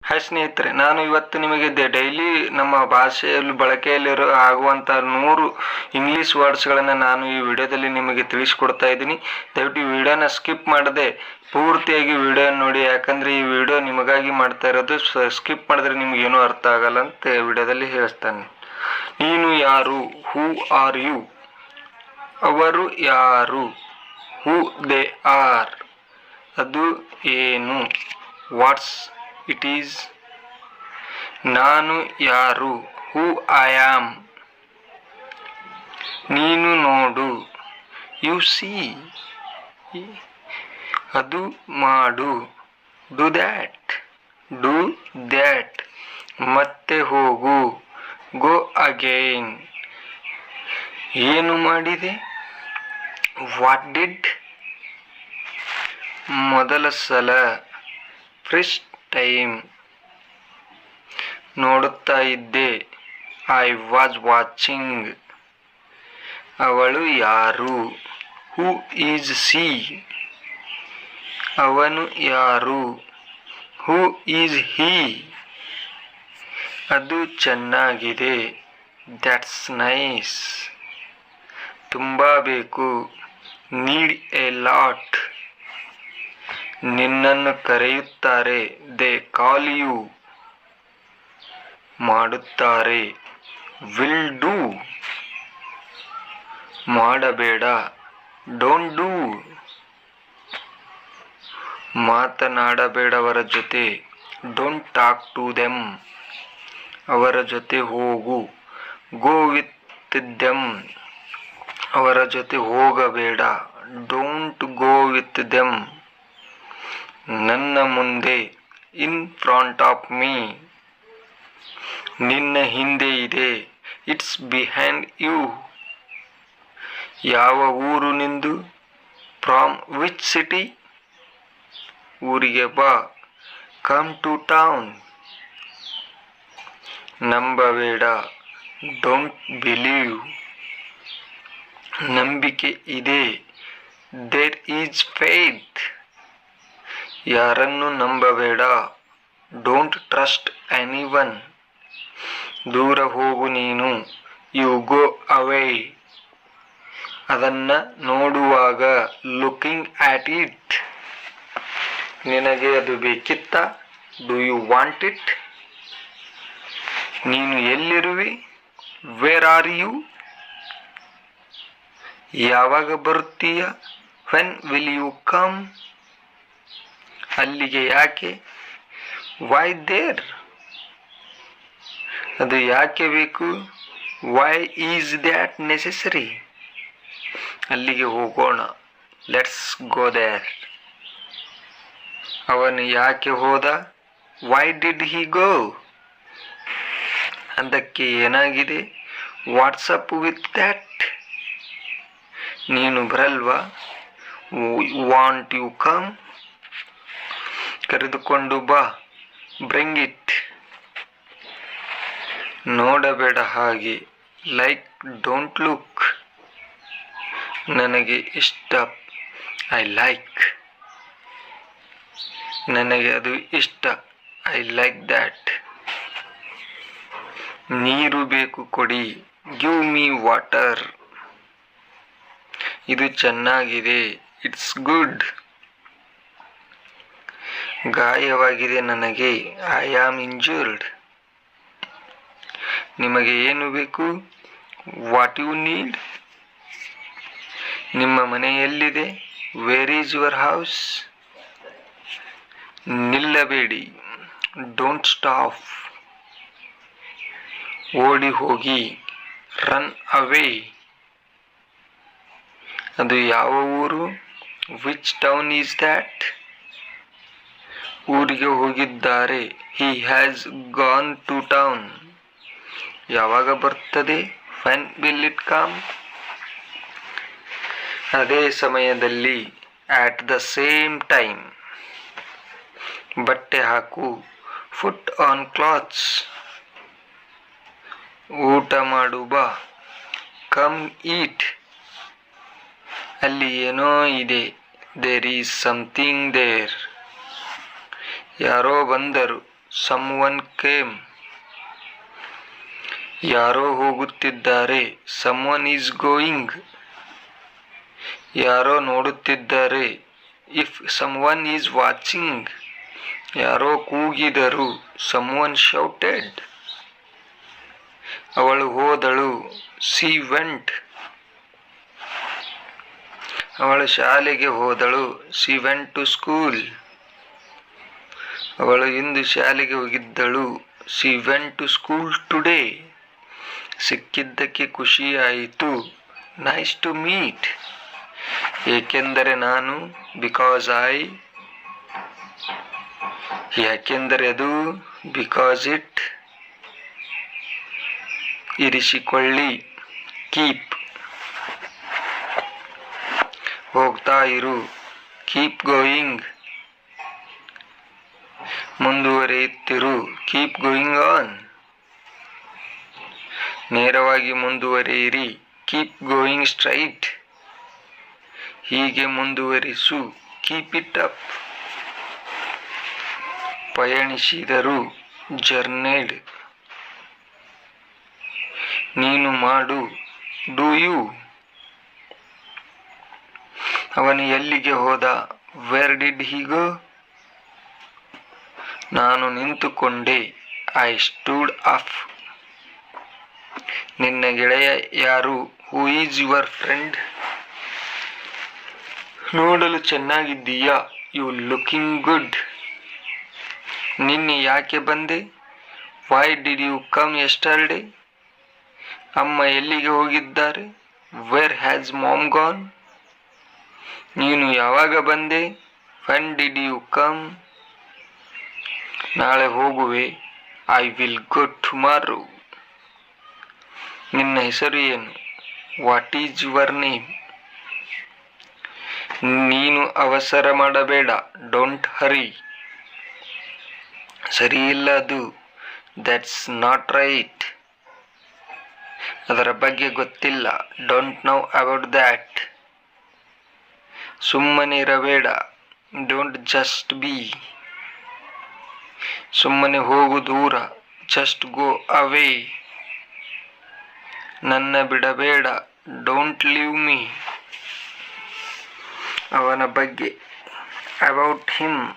Hi ಸ್ನೇಹಿತರೆ, ನಾನು ಇವತ್ತು ನಿಮಗೆ ಡೈಲಿ ನಮ್ಮ ಭಾಷೆಯಲ್ಲಿ ಬಳಕೆಯಲ್ಲಿರೋ ಆಗುವಂಥ 100 ಇಂಗ್ಲೀಷ್ ವರ್ಡ್ಸ್ಗಳನ್ನು ನಾನು ಈ ವಿಡಿಯೋದಲ್ಲಿ ನಿಮಗೆ ತಿಳಿಸ್ಕೊಡ್ತಾ ಇದ್ದೀನಿ. ದಯವಿಟ್ಟು ಈ ವಿಡಿಯೋನ ಸ್ಕಿಪ್ ಮಾಡದೆ ಪೂರ್ತಿಯಾಗಿ ವಿಡಿಯೋ ನೋಡಿ, ಯಾಕಂದರೆ ಈ ವಿಡಿಯೋ ನಿಮಗಾಗಿ ಮಾಡ್ತಾ ಇರೋದು. ಸ್ಕಿಪ್ ಮಾಡಿದ್ರೆ ನಿಮಗೇನೂ ಅರ್ಥ ಆಗಲ್ಲ ಅಂತ ವಿಡಿಯೋದಲ್ಲಿ ಹೇಳ್ತಾನೆ. ನೀನು ಯಾರು? Who are you? ಅವರು ಯಾರು? Who they are. ಅದು ಏನು? What's it is. ನಾನು ಯಾರು? Who I am. ನೀನು ನೋಡು, ಯು ಸಿ. ಅದು ಮಾಡು, ಡು ದ್ಯಾಟ್. Do that. ಮತ್ತೆ ಹೋಗು, ಗೋ ಅಗೈನ್. ಏನು ಮಾಡಿದೆ? What did. ಮೊದಲ ಸಲ, ಫಸ್ಟ್ ಟೈಮ್. ನೋಡುತ್ತಾ ಇದ್ದೆ, ಐ ವಾಸ್ ವಾಚಿಂಗ್. ಅವಳು ಯಾರು? Who is C. ಅವನು ಯಾರು? Who is he. ಅದು ಚೆನ್ನಾಗಿದೆ, ದ್ಯಾಟ್ಸ್ ನೈಸ್. ತುಂಬ ಬೇಕು, ನೀಡ್ ಎ ಲಾಟ್. ನಿನ್ನನ್ನು ಕರೆಯುತ್ತಾರೆ, ದೇ ಕಾಲ್ ಯು. ಮಾಡುತ್ತಾರೆ, ವಿಲ್ ಡೂ. ಮಾಡಬೇಡ, ಡೋಂಟ್ ಡೂ. ಮಾತನಾಡಬೇಡವರ ಜೊತೆ, ಡೋಂಟ್ ಟಾಕ್ ಟು ದೆಮ್. ಅವರ ಜೊತೆ ಹೋಗು, ಗೋ ವಿತ್ ದೆಮ್. ಅವರ ಜೊತೆ ಹೋಗಬೇಡ, ಡೋಂಟ್ ಗೋ ವಿತ್ ದೆಮ್. ನನ್ನ ಮುಂದೆ, ಇನ್ ಫ್ರಂಟ್ ಆಫ್ ಮೀ. ನಿನ್ನ ಹಿಂದೆ ಇದೆ, ಇಟ್ಸ್ ಬಿಹೈಂಡ್ ಯು. ಯಾವ ಊರು ನಿಂದು? From which city. ಊರಿಗೆ ಬಾ, ಕಮ್ ಟು ಟೌನ್. ನಂಬಬೇಡ, ಡೋಂಟ್ ಬಿಲೀವ್. ನಂಬಿಕೆ ಇದೆ, ದೇರ್ ಈಸ್ ಫೇತ್. ಯಾರನ್ನು ನಂಬಬೇಡ, ಡೋಂಟ್ ಟ್ರಸ್ಟ್ ಎನಿವನ್. ದೂರ ಹೋಗು ನೀನು, ಯು ಗೋ ಅವೇ. ಅದನ್ನು ನೋಡುವಾಗ, ಲುಕಿಂಗ್ ಆಟ್ ಇಟ್. ನಿನಗೆ ಅದು ಬೇಕಿತ್ತ? Do you want it. ನೀನು ಎಲ್ಲಿರುವೆ? Where are you. ಯಾವಾಗ ಬರುತ್ತೀಯ? When will you come. ಅಲ್ಲಿಗೆ ಯಾಕೆ? Why there. ಅದು ಯಾಕೆ ಬೇಕು? Why is that necessary. ಅಲ್ಲಿಗೆ ಹೋಗೋಣ, ಲೆಟ್ಸ್ ಗೋ ದೇರ್. ಅವನು ಯಾಕೆ ಹೋದ? Why did he go. ಅದಕ್ಕೆ ಏನಾಗಿದೆ? What's up with that. ನೀನು ಬರಲ್ವಾ? Want you come. ಕರೆದುಕೊಂಡು ಬಾ, ಬ್ರಿಂಗ್ ಇಟ್. ನೋಡಬೇಡ ಹಾಗೆ, ಲೈಕ್ ಡೋಂಟ್ ಲುಕ್. ನನಗೆ ಇಷ್ಟ, ಐ ಲೈಕ್. ನನಗೆ ಅದು ಇಷ್ಟ, ಐ ಲೈಕ್ ದ್ಯಾಟ್. ನೀರು ಬೇಕು ಕೊಡಿ, ಗಿವ್ ಮೀ ವಾಟರ್. ಇದು ಚೆನ್ನಾಗಿದೆ, ಇಟ್ಸ್ ಗುಡ್. ಗಾಯವಾಗಿದೆ ನನಗೆ, ಐ ಆಮ್ ಇಂಜೂರ್ಡ್. ನಿಮಗೆ ಏನು ಬೇಕು? What you need. ನಿಮ್ಮ ಮನೆ ಎಲ್ಲಿದೆ? Where is your house. ನಿಲ್ಲಬೇಡಿ, ಡೋಂಟ್ ಸ್ಟಾಪ್. ಓಡಿ ಹೋಗಿ, ರನ್ ಅವೇ. ಅದು ಯಾವ ಊರು? Which town is that. ಊರಿಗೆ ಹೋಗಿದ್ದಾರೆ, he has gone to town. ಯಾವಾಗ ಬರ್ತದೆ? When will it come. ಅದೇ ಸಮಯದಲ್ಲಿ, ಆಟ್ ದ ಸೇಮ್ ಟೈಮ್. ಬಟ್ಟೆ ಹಾಕು, ಫುಟ್ ಆನ್ ಕ್ಲಾತ್ಸ್. ಊಟ ಮಾಡು ಬಾ, ಕಮ್ ಈಟ್. ಅಲ್ಲಿ ಏನೋ ಇದೆ, ದೇರ್ ಈಸ್ ಸಮಥಿಂಗ್ ದೇರ್. ಯಾರೋ ಬಂದರು, someone came. ಯಾರೋ ಹೋಗುತ್ತಿದ್ದಾರೆ, someone is going. ಯಾರೋ ನೋಡುತ್ತಿದ್ದಾರೆ, if someone is watching. ಯಾರೋ ಕೂಗಿದರು, someone shouted. ಅವಳು ಹೋದಳು, she went. ಅವಳು ಶಾಲೆಗೆ ಹೋದಳು, she went to school. ಅವಳು ಇಂದು ಶಾಲೆಗೆ ಹೋಗಿದ್ದಳು, she went to school today. ಸಿಕ್ಕಿದ್ದಕ್ಕೆ ಖುಷಿಯಾಯಿತು, nice to meet. ಏಕೆಂದರೆ ನಾನು, because I. ಯಾಕೆಂದರೆ ಅದು, because it. ಇರಿಸಿಕೊಳ್ಳಿ, keep. ಹೋಗ್ತಾ ಇರು, ಕೀಪ್ ಗೋಯಿಂಗ್. ಮುಂದುವರಿಯುತ್ತಿರು, ಕೀಪ್ ಗೋಯಿಂಗ್ ಆನ್. ನೇರವಾಗಿ ಮುಂದುವರಿಯಿರಿ, ಕೀಪ್ ಗೋಯಿಂಗ್ ಸ್ಟ್ರೈಟ್. ಹೀಗೆ ಮುಂದುವರಿಸು, ಕೀಪ್ ಇಟ್ ಅಪ್. ಪಯಣಿಸಿದರು, ಜರ್ನೇಡ್. ನೀನು ಮಾಡು, ಡೂ ಯು. ಅವನು ಎಲ್ಲಿಗೆ ಹೋದ, ವೇರ್ ಡಿಡ್ ಹಿ ಗೋ. ನಾನು ನಿಂತುಕೊಂಡೆ, ಐ ಸ್ಟೂಡ್ ಅಪ್. ನಿನ್ನ ಗೆಳೆಯ ಯಾರು, ಹೂ ಈಸ್ ಯುವರ್ ಫ್ರೆಂಡ್. ನೋಡಲು ಚೆನ್ನಾಗಿದ್ದೀಯಾ, ಯು ಲುಕಿಂಗ್ ಗುಡ್. ನಿನ್ನೆ ಯಾಕೆ ಬಂದೆ, why did you come yesterday. ಅಮ್ಮ ಎಲ್ಲಿಗೆ ಹೋಗಿದ್ದಾರೆ, ವೇರ್ ಹ್ಯಾಸ್ ಮಾಮ್ ಗಾನ್. ನೀನು ಯಾವಾಗ ಬಂದೆ, ವೆನ್ ಡಿಡ್ ಯು ಕಮ್. ನಾಳೆ ಹೋಗುವೆ, ಐ ವಿಲ್ ಗೋ ಟುಮಾರೋ. ನಿನ್ನ ಹೆಸರು ಏನು, ವಾಟ್ ಈಸ್ ಯುವರ್ ನೇಮ್. ನೀನು ಅವಸರ ಮಾಡಬೇಡ, ಡೋಂಟ್ ಹರಿ. ಸರಿಯಿಲ್ಲ ಅದು, ದಟ್ಸ್ ನಾಟ್ ರೈಟ್. ಅದರ ಬಗ್ಗೆ ಗೊತ್ತಿಲ್ಲ, ಡೋಂಟ್ ನೋ ಅಬೌಟ್ ದ್ಯಾಟ್. ಸುಮ್ಮನೆ ಇರಬೇಡ, ಡೋಂಟ್ ಜಸ್ಟ್ ಬಿ. ಸುಮ್ಮನೆ ಹೋಗು ದೂರ, ಜಸ್ಟ್ ಗೋ ಅವೇ. ನನ್ನ ಬಿಡಬೇಡ, ಡೋಂಟ್ ಲೀವ್ ಮೀ. ಅವನ ಬಗ್ಗೆ, ಅಬೌಟ್ ಹಿಮ್.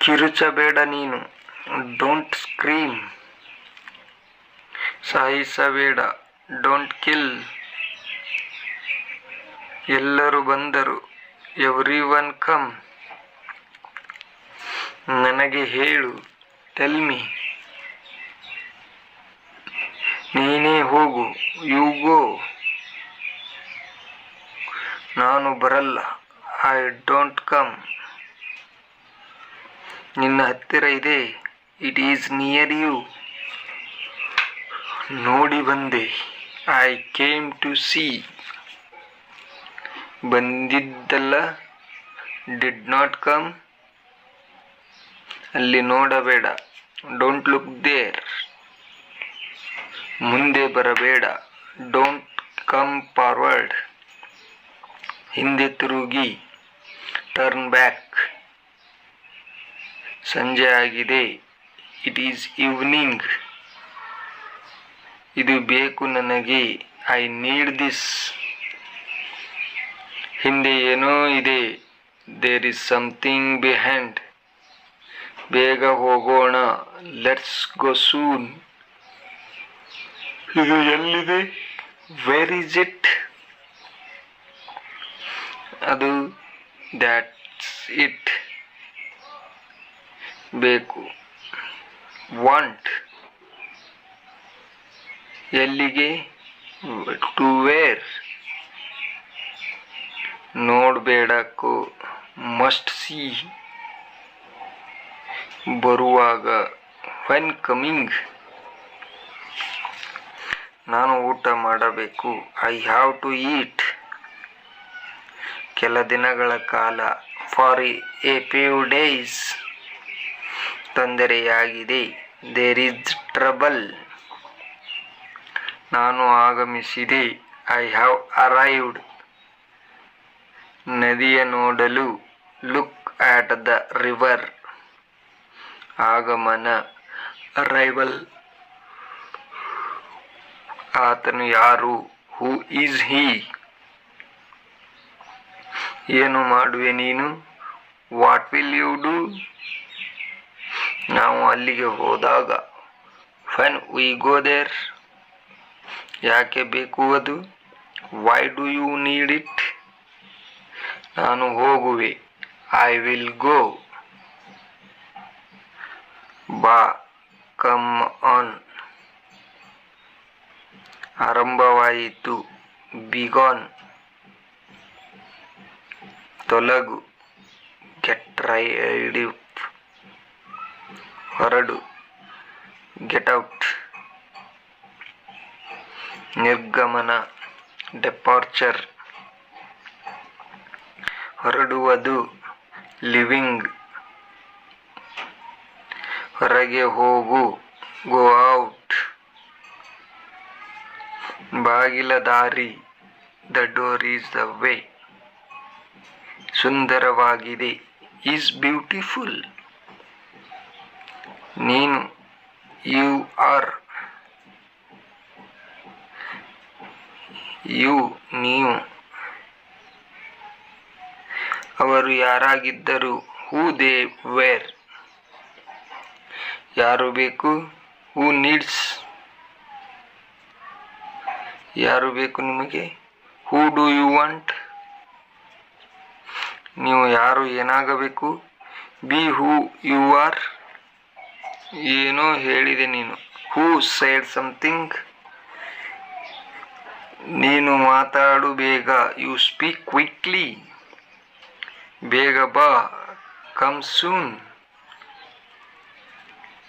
ಕಿರುಚಬೇಡ ನೀನು, ಡೋಂಟ್ ಸ್ಕ್ರೀಮ್. ಸಾಯಿಸಬೇಡ, ಡೋಂಟ್ ಕಿಲ್. ಎಲ್ಲರೂ ಬಂದರು, ಎವ್ರಿ ಒನ್ ಕಮ್. ನನಗೆ ಹೇಳು, ಟೆಲ್ ಮೀ. ನೀನೇ ಹೋಗು, ಯು ಗೋ. ನಾನು ಬರಲ್ಲ, ಐ ಡೋಂಟ್ ಕಮ್. ನಿನ್ನ ಹತ್ತಿರ ಇದೆ, ಇಟ್ ಈಸ್ ನಿಯರ್ ಯು. ನೋಡಿ ಬಂದೆ, ಐ ಕೇಮ್ ಟು ಸಿ. ಬಂದಿದ್ದಲ್ಲ, ಡಿಡ್ ನಾಟ್ ಕಮ್. ಅಲ್ಲಿ ನೋಡಬೇಡ, ಡೋಂಟ್ ಲುಕ್ ದೇರ್. ಮುಂದೆ ಬರಬೇಡ, ಡೋಂಟ್ ಕಮ್ ಫಾರ್ವರ್ಡ್. ಹಿಂದೆ ತಿರುಗಿ, ಟರ್ನ್ ಬ್ಯಾಕ್. ಸಂಜೆ ಆಗಿದೆ, ಇಟ್ ಈಸ್ ಈವ್ನಿಂಗ್. ಇದು ಬೇಕು ನನಗೆ, ಐ ನೀಡ್ ದಿಸ್. ಹಿಂದೆ ಏನೋ ಇದೆ, ದೇರ್ ಇಸ್ ಸಮಥಿಂಗ್ ಬಿಹೈಂಡ್. ಬೇಗ ಹೋಗೋಣ, ಲೆಟ್ಸ್ ಗೋ ಸೂನ್. ಇದು ಎಲ್ಲಿದೆ, ವೇರ್ ಈಸ್ ಇಟ್. ಅದು, ದ್ಯಾಟ್ಸ್ ಇಟ್. ಬೇಕು, ವಾಂಟ್. ಎಲ್ಲಿಗೆ, ಟು ವೇರ್. ನೋಡಬೇಡಕ್ಕೂ, ಮಸ್ಟ್ ಸಿ. ಬರುವಾಗ, ವೆನ್ ಕಮಿಂಗ್. ನಾನು ಊಟ ಮಾಡಬೇಕು, ಐ ಹ್ಯಾವ್ ಟು ಈಟ್. ಕೆಲ ದಿನಗಳ ಕಾಲ, ಫಾರ್ ಎ ಫ್ಯೂ ಡೇಸ್. ತೊಂದರೆಯಾಗಿದೆ, ದೇರ್ ಈಸ್ ಟ್ರಬಲ್. ನಾನು ಆಗಮಿಸಿದೆ, ಐ ಹ್ಯಾವ್ ಅರೈವ್ಡ್. ನದಿಯ ನೋಡಲು, ಲುಕ್ ಆಟ್ ದ ರಿವರ್. ಆಗಮನ, ಅರೈವಲ್. ಆತನು ಯಾರು? Who is he? ಏನು ಮಾಡುವೆ ನೀನು? What will you do? ನಾವು ಅಲ್ಲಿಗೆ ಹೋದಾಗ. When we go there. ಯಾಕೆ ಬೇಕು ಅದು? Why do you need it? ನಾನು ಹೋಗುವೆ. I will go. ಬಾ, ಕಮ್ ಆನ್. ಆರಂಭವಾಯಿತು, ಬಿಗಾನ್. ತೊಲಗು, ಗೆಟ್ ರೈಡ್. ಹೊರಡು, ಗೆಟ್ ಔಟ್. ನಿರ್ಗಮನ, ಡೆಪಾರ್ಚರ್. ಹೊರಡುವುದು, ಲಿವಿಂಗ್. ಹೊರಗೆ ಹೋಗು, ಗೋ ಔಟ್. ಬಾಗಿಲ ದಾರಿ, the door is the way. ಸುಂದರವಾಗಿದೆ, ಈಸ್ ಬ್ಯೂಟಿಫುಲ್. ನೀನು, ಯು ಆರ್. ಯು, ನೀವು. ಅವರು ಯಾರಾಗಿದ್ದರು? Who they were. ಯಾರು ಬೇಕು? Who needs. ಯಾರು ಬೇಕು ನಿಮಗೆ? Who do you want. ನೀವು ಯಾರು ಏನಾಗಬೇಕು? Be who you are. ಏನೋ ಹೇಳಿದೆ ನೀನು. Who said something. ನೀನು ಮಾತಾಡು ಬೇಗ. You speak quickly. ಬೇಗ ಬಾ, ಕಮ್ ಸೂನ್.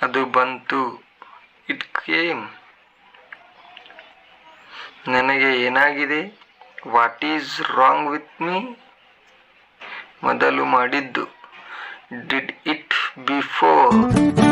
ಅದು ಬಂತು, ಇಟ್ ಕೇಮ್. ನನಗೆ ಏನಾಗಿದೆ? What is wrong with me? ಮೊದಲು ಮಾಡಿದ್ದು, ಡಿಡ್ ಇಟ್ ಬಿಫೋರ್.